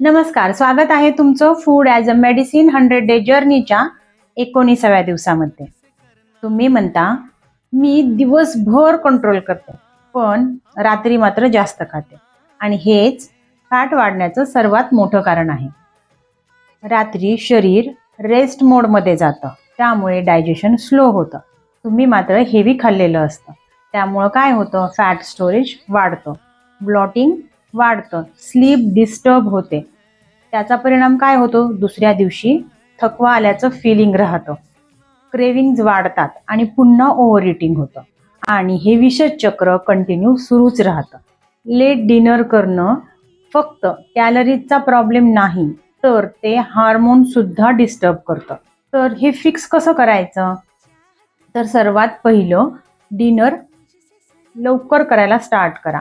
नमस्कार, स्वागत आहे तुमचं food as a medicine 100 day जर्नीच्या 19व्या दिवसामध्ये. तुम्ही म्हणता मी दिवसभर कंट्रोल करते पण रात्री मात्र जास्त खाते आणि हेच फॅट वाढण्याचं सर्वात मोठं कारण आहे. रात्री शरीर रेस्ट मोडमध्ये जातं, त्यामुळे डायजेशन स्लो होतं. तुम्ही मात्र हेवी खाल्लेलं असतं, त्यामुळं काय होतं, फॅट स्टोरेज वाढतं, ब्लॉटिंग वाढतं, स्लीप डिस्टर्ब होते. त्याचा परिणाम काय होतो, दुसऱ्या दिवशी थकवा आल्याचं फिलिंग राहतं, क्रेविंग्ज वाढतात आणि पुन्हा ओव्हर इटिंग होतं आणि हे विषय चक्र कंटिन्यू सुरूच राहतं. लेट डिनर करणं फक्त कॅलरीजचा प्रॉब्लेम नाही तर ते हार्मोन सुद्धा डिस्टर्ब करतं. तर हे फिक्स कसं करायचं, तर सर्वात पहिलं डिनर लवकर करायला स्टार्ट करा.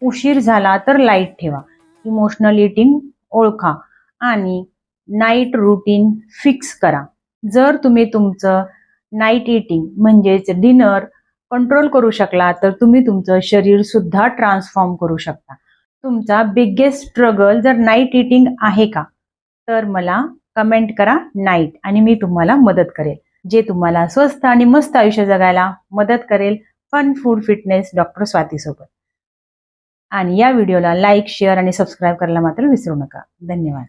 उशीर झाला तर लाईट ठेवा, इमोशनल इटिंग ओळखा आणि नाईट रुटीन फिक्स करा. जर तुम्ही तुमचं नाईट इटिंग म्हणजेच डिनर कंट्रोल करू शकला तर तुम्ही तुमचं शरीर सुद्धा ट्रान्सफॉर्म करू शकता. तुमचा बिगेस्ट स्ट्रगल जर नाईट इटिंग आहे का, तर मला कमेंट करा नाईट आणि मी तुम्हाला मदत करेल, जे तुम्हाला स्वस्थ आणि मस्त आयुष्य जगायला मदत करेल. Fun food fitness doctor Swati सोबत. आणि या व्हिडिओला लाईक, शेअर आणि सबस्क्राईब करायला मात्र विसरू नका. धन्यवाद.